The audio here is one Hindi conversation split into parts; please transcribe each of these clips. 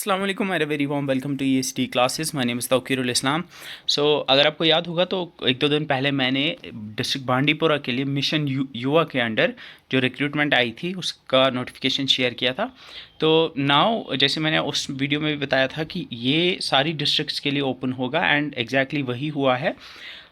अस्सलाम वालेकुम, मेरा very warm welcome to EST classes. My name is Taukirul Islam. So अगर आपको याद होगा तो एक दो दिन पहले मैंने डिस्ट्रिक्ट बांडीपुरा के लिए मिशन युवा के अंडर जो रिक्रूटमेंट आई थी उसका नोटिफिकेशन शेयर किया था। तो नाउ जैसे मैंने उस वीडियो में भी बताया था कि ये सारी डिस्ट्रिक्ट्स के लिए ओपन होगा एंड एग्जैक्टली वही हुआ है।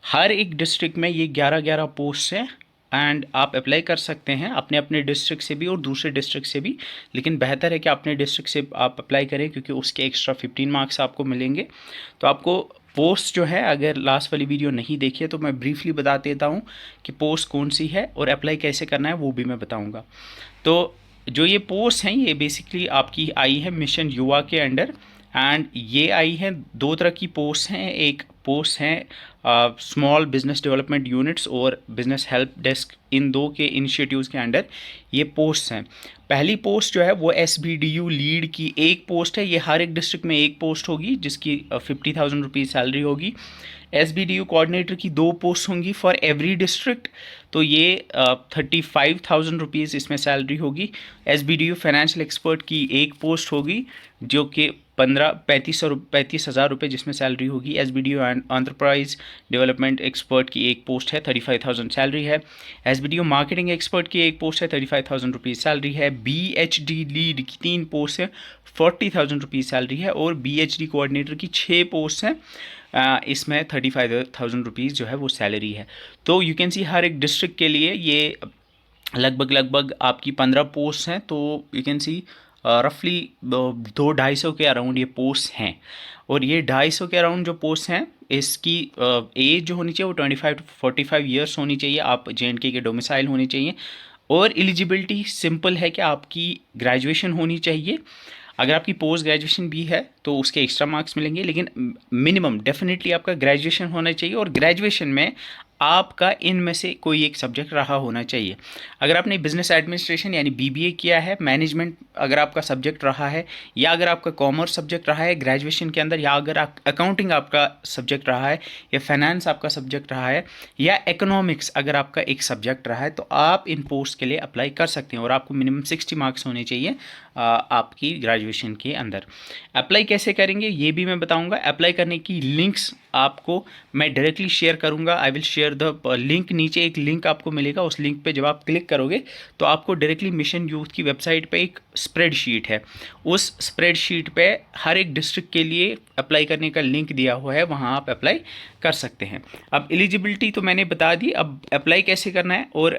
हर एक डिस्ट्रिक्ट में ये 11-11 पोस्ट हैं एंड आप अप्लाई कर सकते हैं अपने अपने डिस्ट्रिक्ट से भी और दूसरे डिस्ट्रिक्ट से भी। लेकिन बेहतर है कि अपने डिस्ट्रिक्ट से आप अप्लाई करें क्योंकि उसके एक्स्ट्रा 15 मार्क्स आपको मिलेंगे। तो आपको पोस्ट जो है, अगर लास्ट वाली वीडियो नहीं देखी है तो मैं ब्रीफली बता देता हूँ कि पोस्ट कौन सी है और अप्लाई कैसे करना है वो भी मैं बताऊँगा। तो जो ये पोस्ट हैं ये बेसिकली आपकी आई है मिशन युवा के अंडर एंड ये आई है दो तरह की पोस्ट हैं। एक पोस्ट हैं स्मॉल बिजनेस डेवलपमेंट यूनिट्स और बिजनेस हेल्प डेस्क, इन दो के इनिशिएटिव्स के अंडर ये पोस्ट हैं। पहली पोस्ट जो है वो SBDU लीड की एक पोस्ट है। ये हर एक डिस्ट्रिक्ट में एक पोस्ट होगी जिसकी 50,000 रुपीज़ सैलरी होगी। SBDU कोऑर्डिनेटर की दो पोस्ट होंगी फॉर एवरी डिस्ट्रिक्ट, तो ये 35,000 रुपीज़ इसमें सैलरी होगी। SBDU फाइनेंशियल एक्सपर्ट की एक पोस्ट होगी जो कि 35,000 रुपये जिसमें सैलरी होगी। SBDU एंटरप्राइज डेवलपमेंट एक्सपर्ट की एक पोस्ट है, 35,000 सैलरी है। SBDU मार्केटिंग एक्सपर्ट की एक पोस्ट है, 35,000 रुपीज़ सैलरी है। BHD लीड की 3 पोस्ट है, 40,000 रुपीज़ सैलरी है। और BHD कोऑर्डिनेटर की 6 पोस्ट हैं, इसमें 35,000 रुपीज़ जो है वो सैलरी है। तो यू कैन सी हर एक डिस्ट्रिक्ट के लिए ये लगभग आपकी 15 पोस्ट हैं। तो यू कैन सी रफली 200-250 के अराउंड ये पोस्ट हैं। और ये 250 के अराउंड जो पोस्ट हैं इसकी एज जो होनी चाहिए वो 25 to 45 ईयर्स होनी चाहिए। आप JNK के डोमिसाइल होने चाहिए। और एलिजिबिलिटी सिंपल है कि आपकी ग्रेजुएशन होनी चाहिए। अगर आपकी पोस्ट ग्रेजुएशन भी है तो उसके एक्स्ट्रा मार्क्स मिलेंगे, लेकिन मिनिमम डेफिनेटली आपका ग्रेजुएशन होना चाहिए। और ग्रेजुएशन में आपका इनमें से कोई एक सब्जेक्ट रहा होना चाहिए। अगर आपने बिजनेस एडमिनिस्ट्रेशन यानी BBA किया है, मैनेजमेंट अगर आपका सब्जेक्ट रहा है, या अगर आपका कॉमर्स सब्जेक्ट रहा है ग्रेजुएशन के अंदर, या अगर अकाउंटिंग आपका सब्जेक्ट रहा है, या फाइनेंस आपका सब्जेक्ट रहा है, या इकोनॉमिक्स अगर आपका एक सब्जेक्ट रहा है, तो आप इन पोस्ट के लिए अप्लाई कर सकते हैं। और आपको मिनिमम 60 मार्क्स होने चाहिए आपकी ग्रेजुएशन के अंदर। अप्लाई कैसे करेंगे ये भी मैं बताऊंगा। अप्लाई करने की लिंक्स आपको मैं डायरेक्टली शेयर करूंगा। I will share the link. नीचे एक लिंक आपको मिलेगा, उस लिंक पे जब आप क्लिक करोगे तो आपको डायरेक्टली मिशन यूथ की वेबसाइट पे एक स्प्रेडशीट है। उस स्प्रेडशीट पे हर एक डिस्ट्रिक्ट के लिए अप्लाई करने का लिंक दिया हुआ है, वहाँ आप अप्लाई कर सकते हैं। अब एलिजिबिलिटी तो मैंने बता दी, अब अप्लाई कैसे करना है और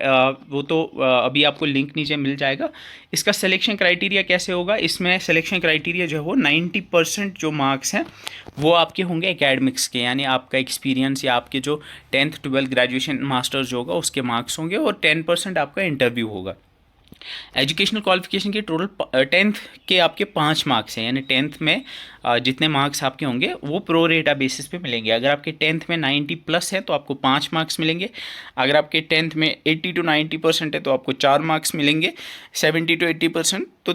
वो तो अभी आपको लिंक नीचे मिल जाएगा। इसका सिलेक्शन क्राइटेरिया कैसे होगा, इसमें सिलेक्शन क्राइटेरिया जो है वो 90% जो मार्क्स हैं वो आपके होंगे एकेडमिक्स के, यानी आपका एक्सपीरियंस या आपके जो 10th 12th ग्रेजुएशन मास्टर्स जो होगा उसके मार्क्स होंगे, और 10% आपका इंटरव्यू होगा। एजुकेशनल क्वालिफिकेशन के टोटल 10th के आपके 5 मार्क्स हैं, यानी 10th में जितने मार्क्स आपके होंगे वो प्रो रेटा बेसिस पे मिलेंगे। अगर आपके 10th में 90 प्लस है तो आपको 5 मार्क्स मिलेंगे। अगर आपके 10th में 80 to 90% है तो आपको 4 मार्क्स मिलेंगे। 70 to 80% तो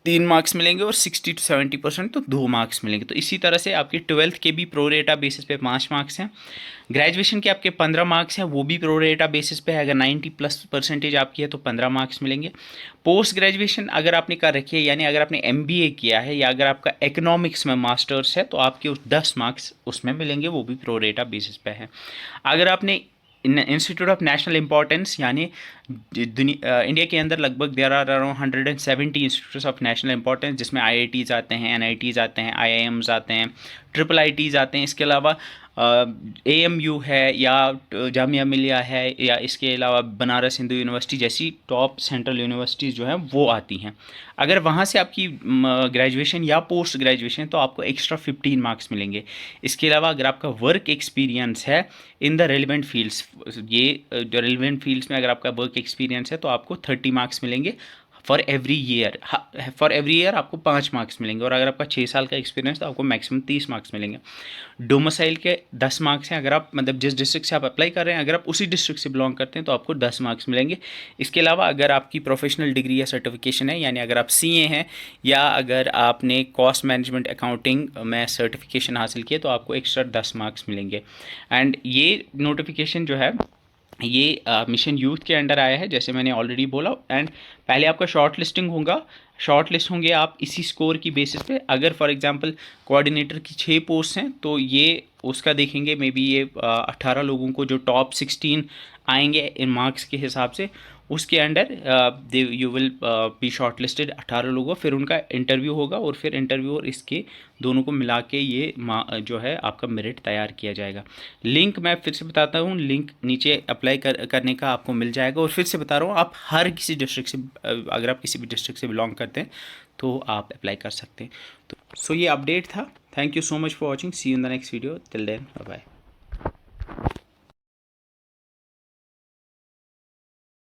3 मार्क्स मिलेंगे, और 60 to 70% तो 2 मार्क्स मिलेंगे। तो इसी तरह से आपके 12th के भी प्रो रेटा बेसिस पे 5 मार्क्स हैं। ग्रेजुएशन के आपके 15 मार्क्स हैं, वो भी प्रो रेटा बेसिस पे है। अगर 90 प्लस परसेंटेज आपकी है तो 15 मार्क्स मिलेंगे। पोस्ट ग्रेजुएशन अगर आपने कर रखी है, यानी अगर आपने MBA किया है या अगर आपका इकोनॉमिक्स में मास्टर्स है, तो आपके उस 10 मार्क्स उसमें मिलेंगे, वो भी प्रो रेटा बेसिस पे है। अगर आपने इंस्टीट्यूट ऑफ नेशनल इंपॉर्टेंस, यानी इंडिया के अंदर लगभग there are around 170 institutes of national importance, जिसमें IITs आते हैं, NITs आते हैं, IIMs आते हैं, IIITs आते हैं। इसके अलावा AMU है, या जामिया मिलिया है, या इसके अलावा बनारस हिंदू यूनिवर्सिटी जैसी टॉप सेंट्रल यूनिवर्सिटीज़ जो हैं वो आती हैं। अगर वहाँ से आपकी ग्रेजुएशन या पोस्ट ग्रेजुएशन तो आपको एक्स्ट्रा 15 मार्क्स मिलेंगे। इसके अलावा अगर आपका वर्क एक्सपीरियंस है इन द रेलिवेंट फील्ड्स, ये जो रेलिवेंट फील्ड्स में अगर आपका वर्क एक्सपीरियंस है तो आपको 30 मार्क्स मिलेंगे for every year. For every year आपको 5 मार्क्स मिलेंगे, और अगर आपका 6 साल का एक्सपीरियंस तो आपको मैक्सिमम 30 मार्क्स मिलेंगे। डोमिसाइल के 10 मार्क्स हैं। अगर आप मतलब जिस डिस्ट्रिक्ट से आप अप्लाई कर रहे हैं, अगर आप उसी डिस्ट्रिक्ट से बिलोंग करते हैं तो आपको 10 मार्क्स मिलेंगे। इसके अलावा अगर आपकी प्रोफेशनल डिग्री या सर्टिफिकेशन है, यानी अगर आप CA हैं, या अगर आपने कॉस्ट मैनेजमेंट अकाउंटिंग में सर्टिफिकेशन हासिल किया तो आपको एक्स्ट्रा 10 मार्क्स मिलेंगे। एंड ये नोटिफिकेशन जो है ये मिशन यूथ के अंडर आया है, जैसे मैंने ऑलरेडी बोला। एंड पहले आपका शॉर्ट लिस्टिंग होगा। शॉर्ट लिस्ट होंगे आप इसी स्कोर की बेसिस पे। अगर फॉर एग्जांपल कोऑर्डिनेटर की 6 पोस्ट हैं तो ये उसका देखेंगे, मे बी ये 18 लोगों को जो टॉप 16 आएंगे इन मार्क्स के हिसाब से, उसके under they you will be short listed 18 लोगों, फिर उनका इंटरव्यू होगा और फिर इंटरव्यू और इसके दोनों को मिला के ये जो है आपका मेरिट तैयार किया जाएगा। लिंक मैं फिर से बताता हूँ, लिंक नीचे अप्लाई करने का आपको मिल जाएगा। और फिर से बता रहा हूँ, आप हर किसी डिस्ट्रिक्ट से अगर आप किसी भी डिस्ट्रिक्ट से बिलोंग करते हैं तो आप अप्लाई कर सकते हैं। तो सो ये अपडेट था। Thank you so much for watching, see you in the next video, till then bye bye.